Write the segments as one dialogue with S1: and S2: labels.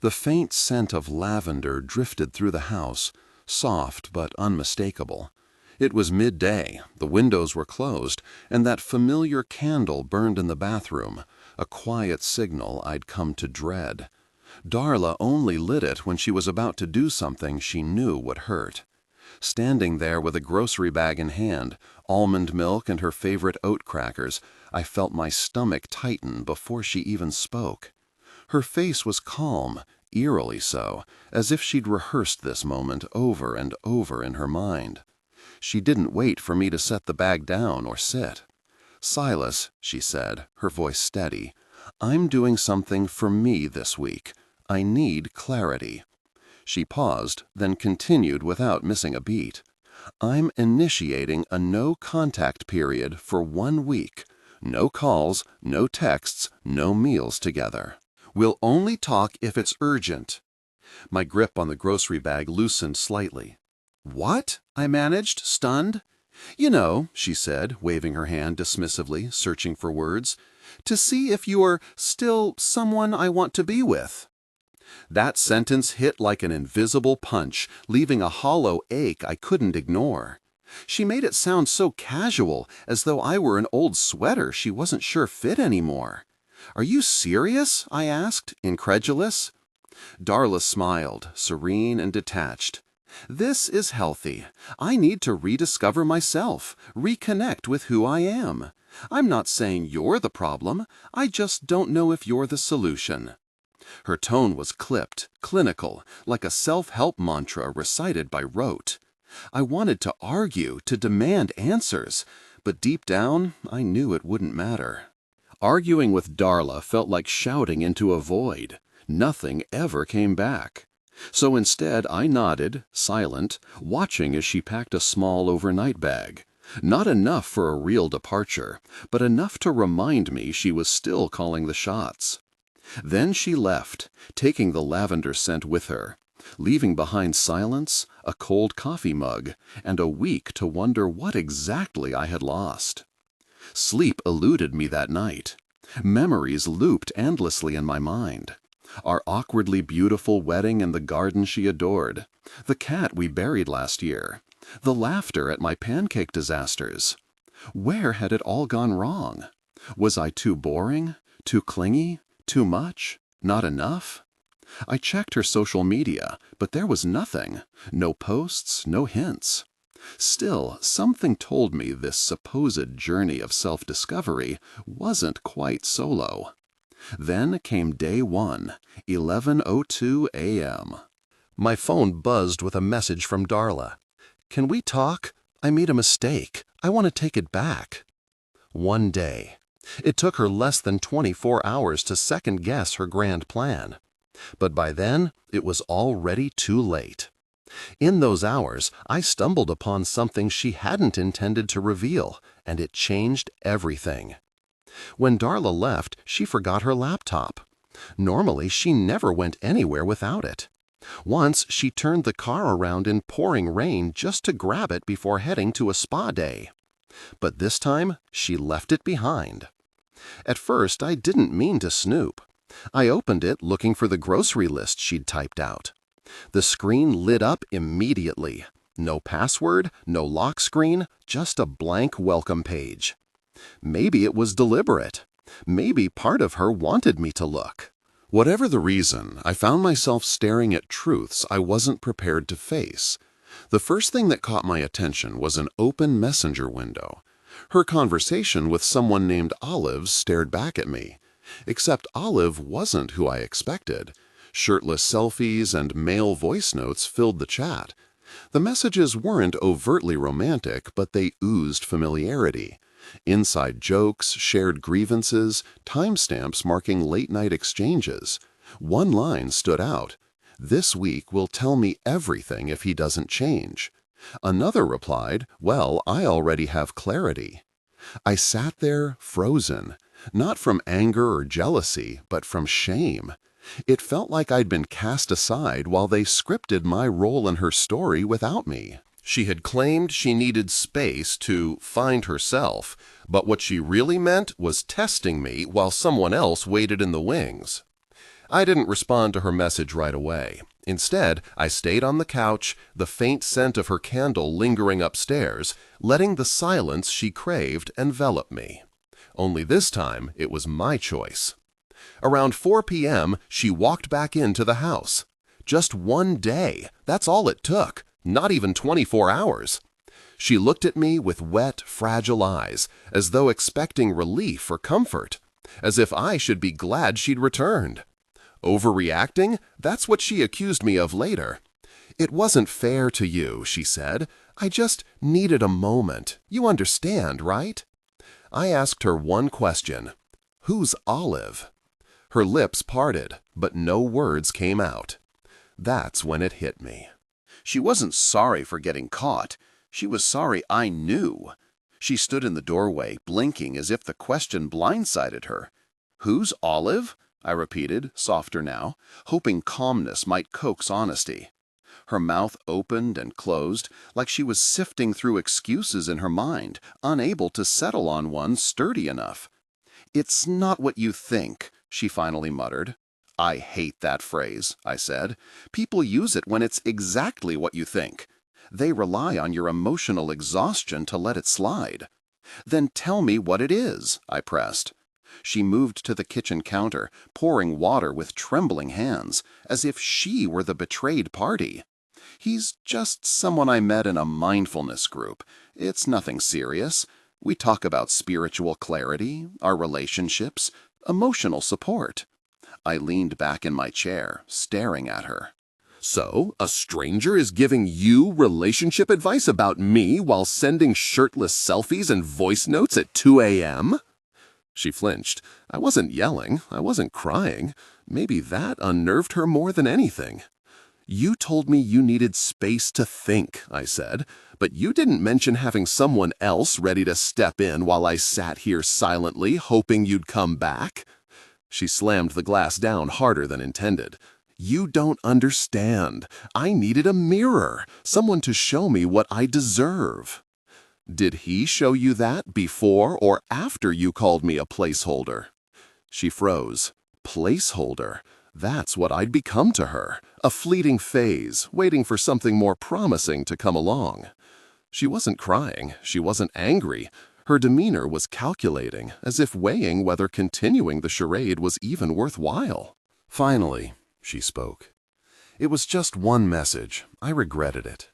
S1: The faint scent of lavender drifted through the house, soft but unmistakable. It was midday, the windows were closed, and that familiar candle burned in the bathroom, a quiet signal I'd come to dread. Darla only lit it when she was about to do something she knew would hurt. Standing there with a grocery bag in hand, almond milk and her favorite oat crackers, I felt my stomach tighten before she even spoke. Her face was calm, eerily so, as if she'd rehearsed this moment over and over in her mind. She didn't wait for me to set the bag down or sit. "Silus," she said, her voice steady, "I'm doing something for me this week. I need clarity." She paused, then continued without missing a beat. "I'm initiating a no-contact period for 1 week. No calls, no texts, no meals together. We'll only talk if it's urgent." My grip on the grocery bag loosened slightly. "What?" I managed, stunned. "You know," she said, waving her hand dismissively, searching for words, "to see if you're still someone I want to be with." That sentence hit like an invisible punch, leaving a hollow ache I couldn't ignore. She made it sound so casual, as though I were an old sweater she wasn't sure fit anymore. "Are you serious?" I asked, incredulous. Darla smiled, serene and detached. "This is healthy. I need to rediscover myself, reconnect with who I am. I'm not saying you're the problem. I just don't know if you're the solution." Her tone was clipped, clinical, like a self-help mantra recited by rote. I wanted to argue, to demand answers, but deep down, I knew it wouldn't matter. Arguing with Darla felt like shouting into a void. Nothing ever came back. So instead I nodded, silent, watching as she packed a small overnight bag. Not enough for a real departure, but enough to remind me she was still calling the shots. Then she left, taking the lavender scent with her, leaving behind silence, a cold coffee mug, and a week to wonder what exactly I had lost. Sleep eluded me that night. Memories looped endlessly in my mind. Our awkwardly beautiful wedding in the garden she adored, the cat we buried last year, the laughter at my pancake disasters. Where had it all gone wrong? Was I too boring? Too clingy? Too much? Not enough? I checked her social media, but there was nothing. No posts, no hints. Still, something told me this supposed journey of self-discovery wasn't quite solo. Then came day 1, 11:02 a.m. My phone buzzed with a message from Darla. "Can we talk? I made a mistake. I want to take it back." One day. It took her less than 24 hours to second-guess her grand plan. But by then, it was already too late. In those hours, I stumbled upon something she hadn't intended to reveal, and it changed everything. When Darla left, she forgot her laptop. Normally, she never went anywhere without it. Once, she turned the car around in pouring rain just to grab it before heading to a spa day. But this time, she left it behind. At first, I didn't mean to snoop. I opened it looking for the grocery list she'd typed out. The screen lit up immediately. No password, no lock screen, just a blank welcome page. Maybe it was deliberate. Maybe part of her wanted me to look. Whatever the reason, I found myself staring at truths I wasn't prepared to face. The first thing that caught my attention was an open messenger window. Her conversation with someone named Olive stared back at me. Except Olive wasn't who I expected. Shirtless selfies and male voice notes filled the chat. The messages weren't overtly romantic, but they oozed familiarity. Inside jokes, shared grievances, timestamps marking late-night exchanges. One line stood out. "This week will tell me everything if he doesn't change." Another replied, "Well, I already have clarity." I sat there, frozen, not from anger or jealousy, but from shame. It felt like I'd been cast aside while they scripted my role in her story without me. She had claimed she needed space to find herself, but what she really meant was testing me while someone else waited in the wings. I didn't respond to her message right away. Instead, I stayed on the couch, the faint scent of her candle lingering upstairs, letting the silence she craved envelop me. Only this time, it was my choice. Around 4 p.m., she walked back into the house. Just one day, that's all it took, not even 24 hours. She looked at me with wet, fragile eyes, as though expecting relief or comfort, as if I should be glad she'd returned. Overreacting? That's what she accused me of later. "It wasn't fair to you," she said. "I just needed a moment. You understand, right?" I asked her one question. "Who's Olive?" Her lips parted, but no words came out. That's when it hit me.
S2: She wasn't sorry for getting caught. She was sorry I knew. She stood in the doorway, blinking as if the question blindsided her. "Who's Olive?" I repeated, softer now, hoping calmness might coax honesty. Her mouth opened and closed, like she was sifting through excuses in her mind, unable to settle on one sturdy enough. "It's not what you think," she finally muttered. "I hate that phrase," I said. "People use it when it's exactly what you think. They rely on your emotional exhaustion to let it slide." "Then tell me what it is," I pressed. She moved to the kitchen counter, pouring water with trembling hands, as if she were the betrayed party. "He's just someone I met in a mindfulness group. It's nothing serious. We talk about spiritual clarity, our relationships, emotional support." I leaned back in my chair, staring at her.
S1: "So, a stranger is giving you relationship advice about me while sending shirtless selfies and voice notes at 2 a.m.? She flinched. I wasn't yelling. I wasn't crying. Maybe that unnerved her more than anything. "You told me you needed space to think," I said, "but you didn't mention having someone else ready to step in while I sat here silently, hoping you'd come back." She slammed the glass down harder than intended. "You don't understand. I needed a mirror, someone to show me what I deserve." "Did he show you that before or after you called me a placeholder?" She froze. Placeholder? That's what I'd become to her, a fleeting phase, waiting for something more promising to come along. She wasn't crying. She wasn't angry. Her demeanor was calculating, as if weighing whether continuing the charade was even worthwhile. "Finally," she spoke. "It was just one message. I regretted it."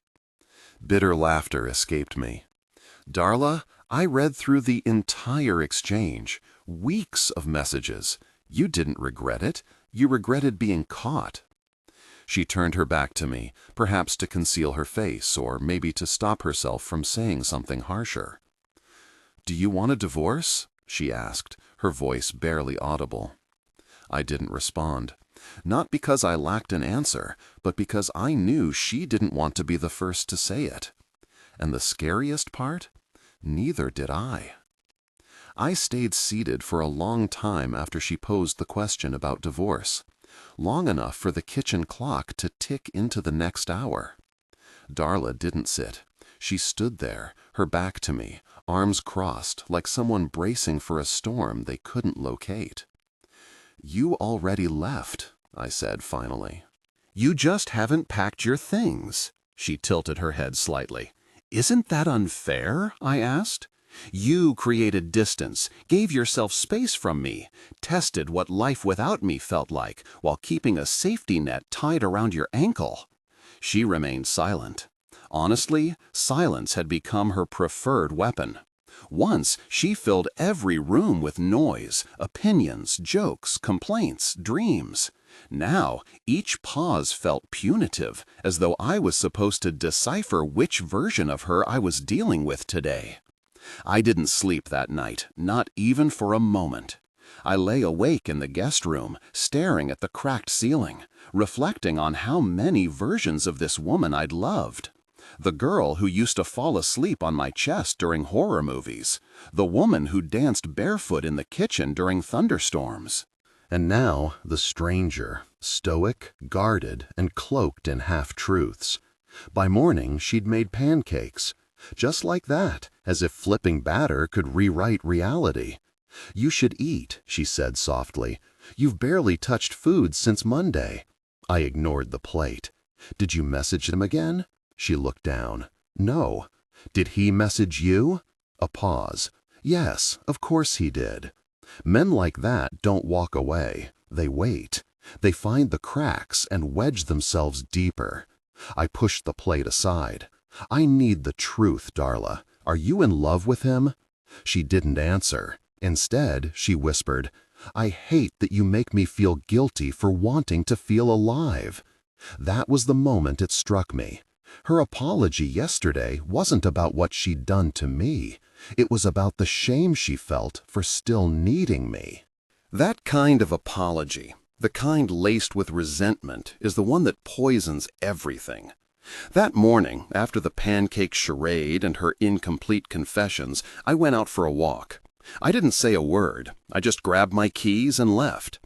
S1: Bitter laughter escaped me. "Darla, I read through the entire exchange. Weeks of messages. You didn't regret it. You regretted being caught." She turned her back to me, perhaps to conceal her face, or maybe to stop herself from saying something harsher. "Do you want a divorce?" she asked, her voice barely audible. I didn't respond. Not because I lacked an answer, but because I knew she didn't want to be the first to say it. And the scariest part? Neither did I. I stayed seated for a long time after she posed the question about divorce, long enough for the kitchen clock to tick into the next hour. Darla didn't sit. She stood there, her back to me, arms crossed, like someone bracing for a storm they couldn't locate. "You already left," I said finally. "You just haven't packed your things." She tilted her head slightly. "Isn't that unfair?" I asked. "You created distance, gave yourself space from me, tested what life without me felt like, while keeping a safety net tied around your ankle." She remained silent. Honestly, silence had become her preferred weapon. Once, she filled every room with noise, opinions, jokes, complaints, dreams. Now, each pause felt punitive, as though I was supposed to decipher which version of her I was dealing with today. I didn't sleep that night, not even for a moment. I lay awake in the guest room, staring at the cracked ceiling, reflecting on how many versions of this woman I'd loved. The girl who used to fall asleep on my chest during horror movies. The woman who danced barefoot in the kitchen during thunderstorms. And now the stranger, stoic, guarded, and cloaked in half-truths. By morning, she'd made pancakes. Just like that, as if flipping batter could rewrite reality.
S3: "You should eat," she said softly. "You've barely touched food since Monday." I ignored the plate. "Did you message him again?" She looked down. "No." "Did he message you?" A pause. "Yes, of course he did." Men like that don't walk away. They wait. They find the cracks and wedge themselves deeper. I pushed the plate aside. "I need the truth, Darla. Are you in love with him?" She didn't answer. Instead, she whispered, "I hate that you make me feel guilty for wanting to feel alive." That was the moment it struck me. Her apology yesterday wasn't about what she'd done to me. It was about the shame she felt for still needing me.
S1: That kind of apology, the kind laced with resentment, is the one that poisons everything. That morning, after the pancake charade and her incomplete confessions, I went out for a walk. I didn't say a word. I just grabbed my keys and left.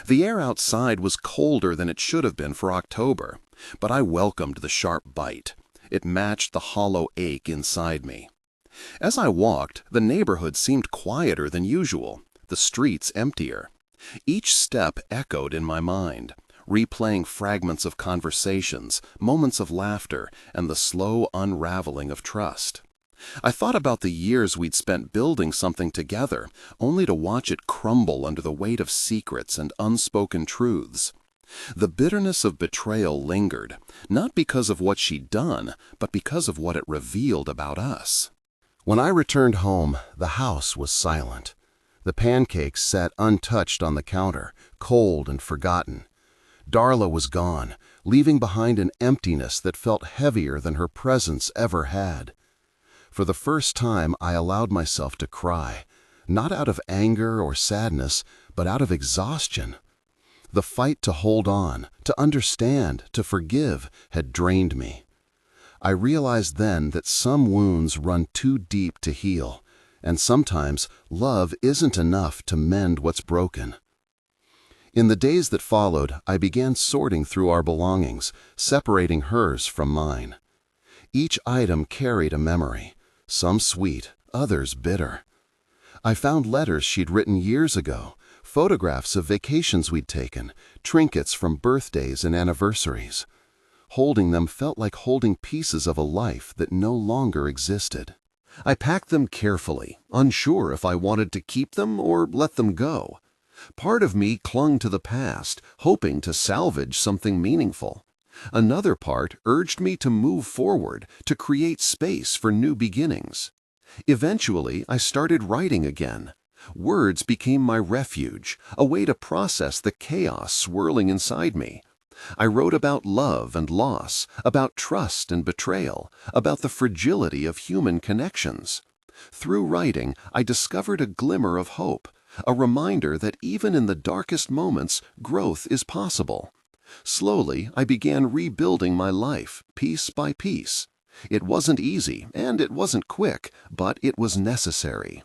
S1: The air outside was colder than it should have been for October, but I welcomed the sharp bite. It matched the hollow ache inside me. As I walked, the neighborhood seemed quieter than usual, the streets emptier. Each step echoed in my mind, replaying fragments of conversations, moments of laughter, and the slow unraveling of trust. I thought about the years we'd spent building something together, only to watch it crumble under the weight of secrets and unspoken truths. The bitterness of betrayal lingered, not because of what she'd done, but because of what it revealed about us.
S3: When I returned home, the house was silent. The pancakes sat untouched on the counter, cold and forgotten. Darla was gone, leaving behind an emptiness that felt heavier than her presence ever had. For the first time, I allowed myself to cry, not out of anger or sadness, but out of exhaustion. The fight to hold on, to understand, to forgive, had drained me. I realized then that some wounds run too deep to heal, and sometimes love isn't enough to mend what's broken. In the days that followed, I began sorting through our belongings, separating hers from mine. Each item carried a memory, some sweet, others bitter. I found letters she'd written years ago, photographs of vacations we'd taken, trinkets from birthdays and anniversaries. Holding them felt like holding pieces of a life that no longer existed. I packed them carefully, unsure if I wanted to keep them or let them go. Part of me clung to the past, hoping to salvage something meaningful. Another part urged me to move forward, to create space for new beginnings. Eventually, I started writing again. Words became my refuge, a way to process the chaos swirling inside me. I wrote about love and loss, about trust and betrayal, about the fragility of human connections. Through writing, I discovered a glimmer of hope, a reminder that even in the darkest moments, growth is possible. Slowly, I began rebuilding my life, piece by piece. It wasn't easy, and it wasn't quick, but it was necessary.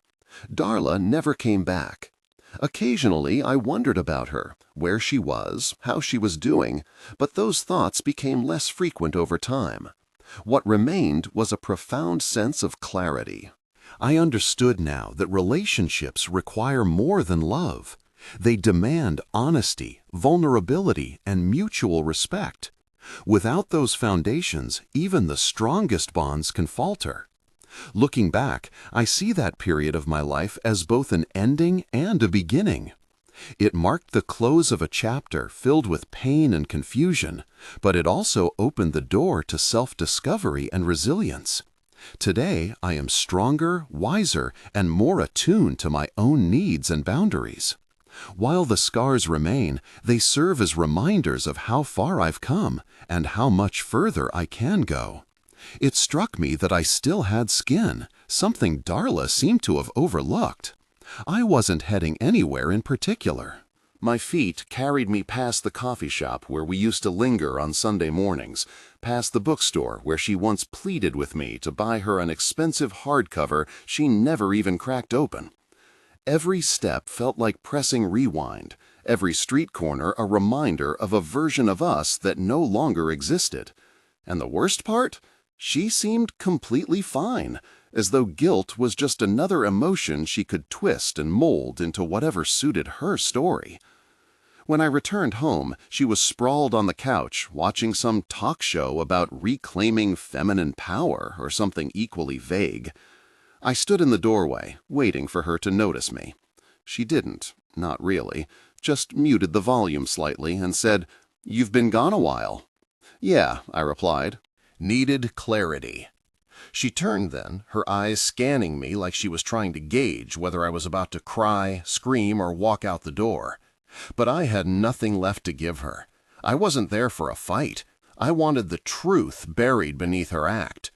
S3: Darla never came back. Occasionally, I wondered about her, where she was, how she was doing, but those thoughts became less frequent over time. What remained was a profound sense of clarity. I understood now that relationships require more than love. They demand honesty, vulnerability, and mutual respect. Without those foundations, even the strongest bonds can falter. Looking back, I see that period of my life as both an ending and a beginning. It marked the close of a chapter filled with pain and confusion, but it also opened the door to self-discovery and resilience. Today, I am stronger, wiser, and more attuned to my own needs and boundaries. While the scars remain, they serve as reminders of how far I've come and how much further I can go. It struck me that I still had skin, something Darla seemed to have overlooked. I wasn't heading anywhere in particular. My feet carried me past the coffee shop where we used to linger on Sunday mornings, past the bookstore where she once pleaded with me to buy her an expensive hardcover she never even cracked open. Every step felt like pressing rewind, every street corner a reminder of a version of us that no longer existed. And the worst part? She seemed completely fine,
S2: as though guilt was just another emotion she could twist and mold into whatever suited her story. When I returned home, she was sprawled on the couch watching some talk show about reclaiming feminine power or something equally vague. I stood in the doorway, waiting for her to notice me. She didn't, not really, just muted the volume slightly and said, "You've been gone a while." "Yeah," I replied. Needed clarity. She turned then, her eyes scanning me like she was trying to gauge whether I was about to cry, scream, or walk out the door. But I had nothing left to give her. I wasn't there for a fight. I wanted the truth buried beneath her act.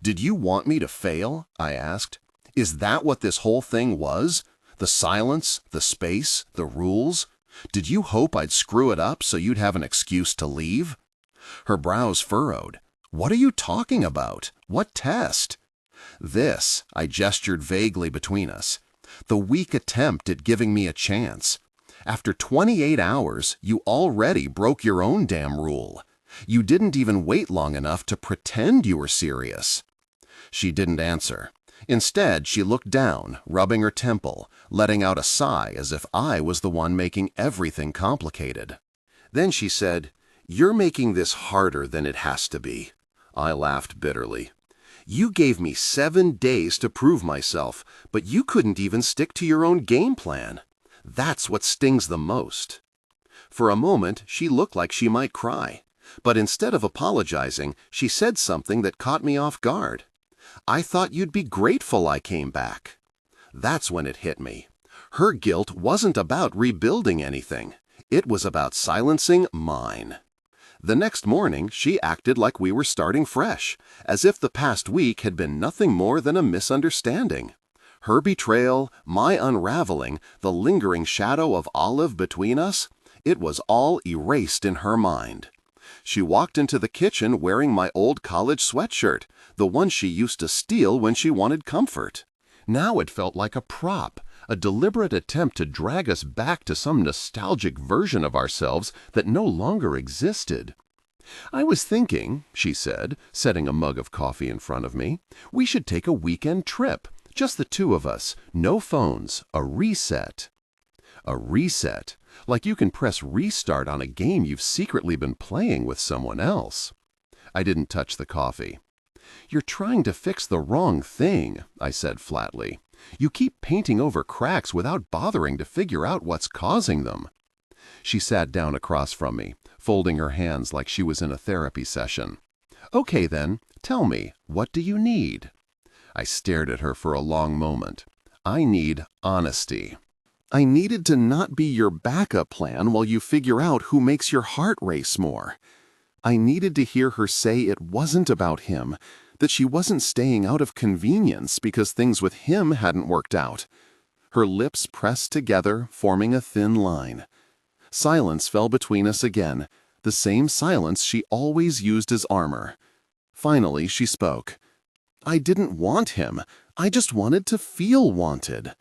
S2: "Did you want me to fail?" I asked. "Is that what this whole thing was? The silence, the space, the rules? Did you hope I'd screw it up so you'd have an excuse to leave?" Her brows furrowed. "What are you talking about? What test?" "This," I gestured vaguely between us. "The weak attempt at giving me a chance. After 28 hours, you already broke your own damn rule. You didn't even wait long enough to pretend you were serious." She didn't answer. Instead, she looked down, rubbing her temple, letting out a sigh as if I was the one making everything complicated. Then she said, "You're making this harder than it has to be." I laughed bitterly. "You gave me 7 days to prove myself, but you couldn't even stick to your own game plan. That's what stings the most." For a moment, she looked like she might cry. But instead of apologizing, she said something that caught me off guard. "I thought you'd be grateful I came back." That's when it hit me. Her guilt wasn't about rebuilding anything. It was about silencing mine. The next morning, she acted like we were starting fresh, as if the past week had been nothing more than a misunderstanding. Her betrayal, my unraveling, the lingering shadow of Olive between us, it was all erased in her mind. She walked into the kitchen wearing my old college sweatshirt, the one she used to steal when she wanted comfort. Now it felt like a prop, a deliberate attempt to drag us back to some nostalgic version of ourselves that no longer existed. "I was thinking," she said, setting a mug of coffee in front of me, "we should take a weekend trip, just the two of us, no phones, a reset." A reset, like you can press restart on a game you've secretly been playing with someone else. I didn't touch the coffee. "You're trying to fix the wrong thing," I said flatly. "You keep painting over cracks without bothering to figure out what's causing them." She sat down across from me, folding her hands like she was in a therapy session. "Okay then, tell me, what do you need?" I stared at her for a long moment. "I need honesty. I needed to not be your backup plan while you figure out who makes your heart race more. I needed to hear her say it wasn't about him, that she wasn't staying out of convenience because things with him hadn't worked out." Her lips pressed together, forming a thin line. Silence fell between us again, the same silence she always used as armor. Finally, she spoke. "I didn't want him. I just wanted to feel wanted."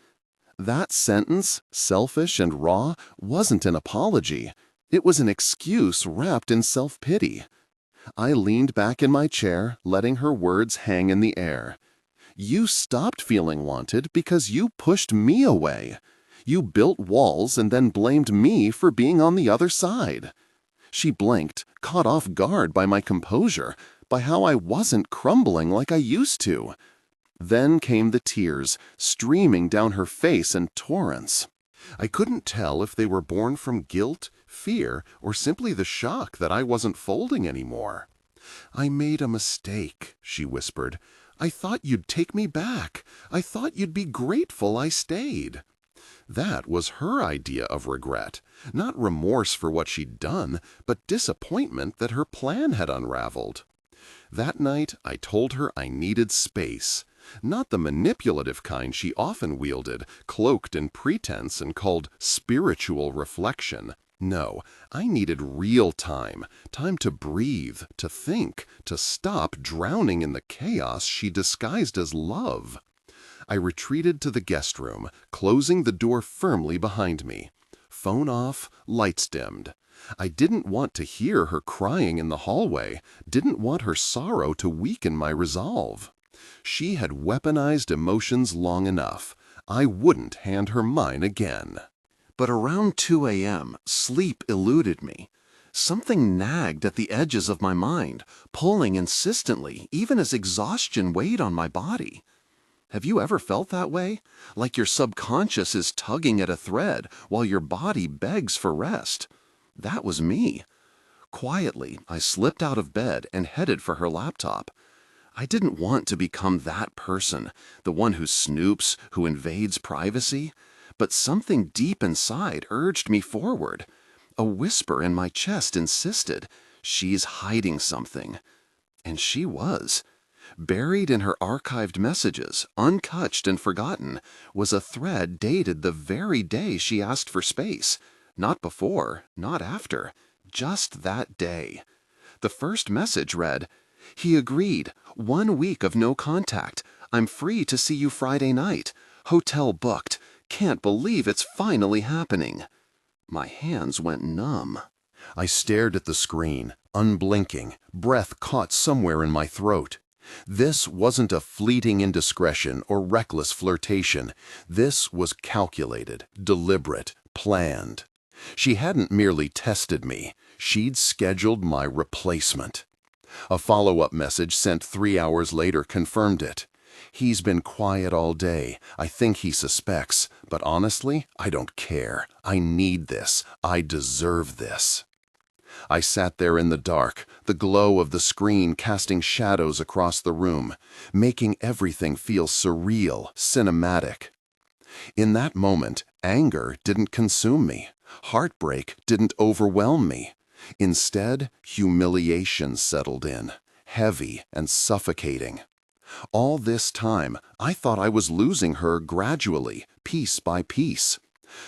S2: That sentence, selfish and raw, wasn't an apology. It was an excuse wrapped in self-pity. I leaned back in my chair, letting her words hang in the air. "You stopped feeling wanted because you pushed me away. You built walls and then blamed me for being on the other side." She blinked, caught off guard by my composure, by how I wasn't crumbling like I used to. Then came the tears, streaming down her face in torrents. I couldn't tell if they were born from guilt, fear, or simply the shock that I wasn't folding anymore. "I made a mistake," she whispered. "I thought you'd take me back. I thought you'd be grateful I stayed." That was her idea of regret, not remorse for what she'd done, but disappointment that her plan had unraveled. That night, I told her I needed space. Not the manipulative kind she often wielded, cloaked in pretense and called spiritual reflection. No, I needed real time, time to breathe, to think, to stop drowning in the chaos she disguised as love. I retreated to the guest room, closing the door firmly behind me. Phone off, lights dimmed. I didn't want to hear her crying in the hallway, didn't want her sorrow to weaken my resolve.
S1: She had weaponized emotions long enough. I wouldn't hand her mine again.
S2: But around 2 a.m., sleep eluded me. Something nagged at the edges of my mind, pulling insistently, even as exhaustion weighed on my body. Have you ever felt that way? Like your subconscious is tugging at a thread while your body begs for rest? That was me. Quietly, I slipped out of bed and headed for her laptop. I didn't want to become that person, the one who snoops, who invades privacy. But something deep inside urged me forward. A whisper in my chest insisted, she's hiding something. And she was. Buried in her archived messages, untouched and forgotten, was a thread dated the very day she asked for space. Not before, not after, just that day. The first message read, "He agreed. 1 week of no contact. I'm free to see you Friday night. Hotel booked. Can't believe it's finally happening." My hands went numb.
S1: I stared at the screen, unblinking, breath caught somewhere in my throat. This wasn't a fleeting indiscretion or reckless flirtation. This was calculated, deliberate, planned. She hadn't merely tested me. She'd scheduled my replacement. A follow-up message sent 3 hours later confirmed it. "He's been quiet all day. I think he suspects. But honestly, I don't care. I need this. I deserve this." I sat there in the dark, the glow of the screen casting shadows across the room, making everything feel surreal, cinematic. In that moment, anger didn't consume me. Heartbreak didn't overwhelm me. Instead, humiliation settled in, heavy and suffocating. All this time, I thought I was losing her gradually, piece by piece.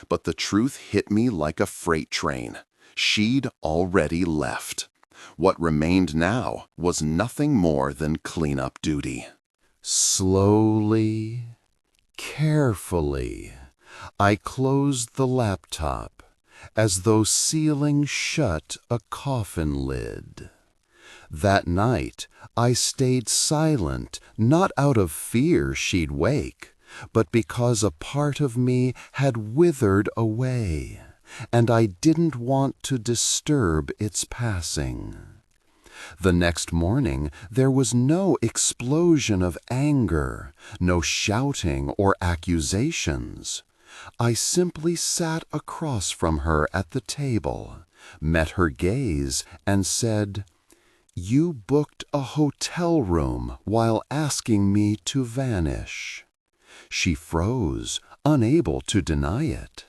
S1: But the truth hit me like a freight train. She'd already left. What remained now was nothing more than cleanup duty. Slowly, carefully, I closed the laptop, as though sealing shut a coffin lid. That night, I stayed silent, not out of fear she'd wake, but because a part of me had withered away, and I didn't want to disturb its passing. The next morning, there was no explosion of anger, no shouting or accusations. I simply sat across from her at the table, met her gaze, and said, "You booked a hotel room while asking me to vanish." She froze, unable to deny it.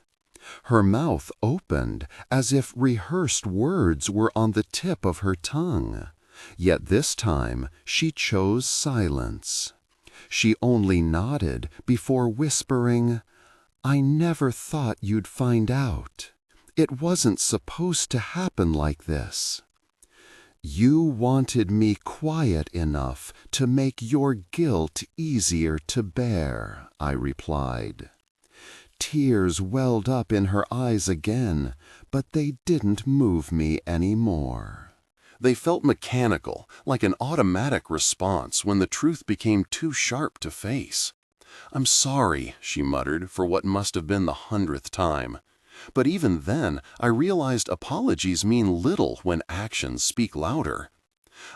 S1: Her mouth opened as if rehearsed words were on the tip of her tongue. Yet this time she chose silence. She only nodded before whispering, "I never thought you'd find out. It wasn't supposed to happen like this." "You wanted me quiet enough to make your guilt easier to bear," I replied. Tears welled up in her eyes again, but they didn't move me anymore. They felt mechanical, like an automatic response when the truth became too sharp to face. "I'm sorry," she muttered for what must have been the 100th time. But even then, I realized apologies mean little when actions speak louder.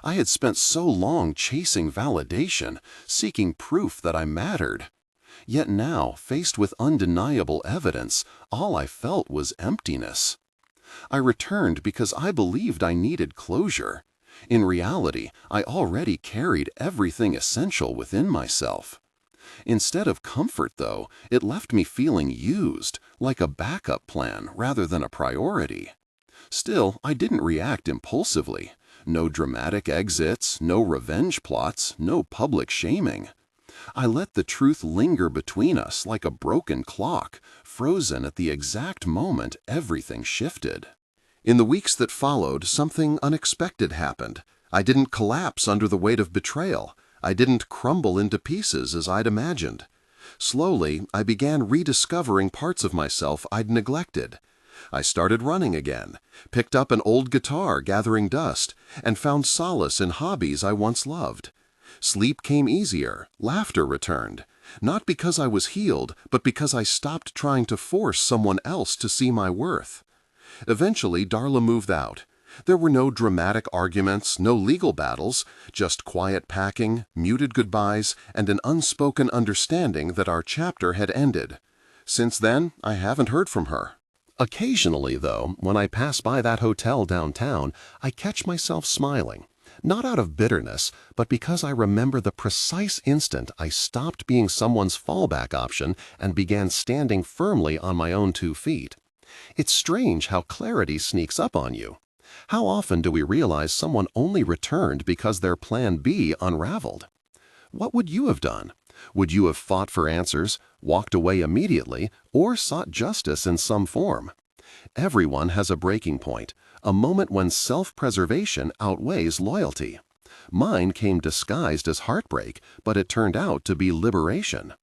S1: I had spent so long chasing validation, seeking proof that I mattered. Yet now, faced with undeniable evidence, all I felt was emptiness. I returned because I believed I needed closure. In reality, I already carried everything essential within myself. Instead of comfort, though, it left me feeling used, like a backup plan rather than a priority. Still, I didn't react impulsively. No dramatic exits, no revenge plots, no public shaming. I let the truth linger between us like a broken clock, frozen at the exact moment everything shifted. In the weeks that followed, something unexpected happened. I didn't collapse under the weight of betrayal. I didn't crumble into pieces as I'd imagined. Slowly, I began rediscovering parts of myself I'd neglected. I started running again, picked up an old guitar gathering dust, and found solace in hobbies I once loved. Sleep came easier, laughter returned. Not because I was healed, but because I stopped trying to force someone else to see my worth. Eventually, Darla moved out. There were no dramatic arguments, no legal battles, just quiet packing, muted goodbyes, and an unspoken understanding that our chapter had ended. Since then, I haven't heard from her. Occasionally, though, when I pass by that hotel downtown, I catch myself smiling. Not out of bitterness, but because I remember the precise instant I stopped being someone's fallback option and began standing firmly on my own 2 feet. It's strange how clarity sneaks up on you. How often do we realize someone only returned because their plan B unraveled? What would you have done? Would you have fought for answers, walked away immediately, or sought justice in some form? Everyone has a breaking point, a moment when self-preservation outweighs loyalty. Mine came disguised as heartbreak, but it turned out to be liberation.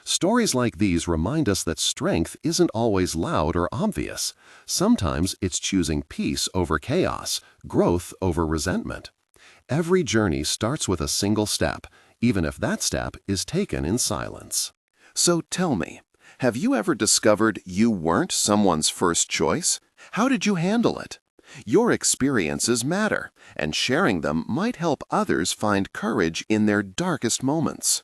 S1: Stories like these remind us that strength isn't always loud or obvious. Sometimes it's choosing peace over chaos, growth over resentment. Every journey starts with a single step, even if that step is taken in silence.
S2: So tell me, have you ever discovered you weren't someone's first choice? How did you handle it? Your experiences matter, and sharing them might help others find courage in their darkest moments.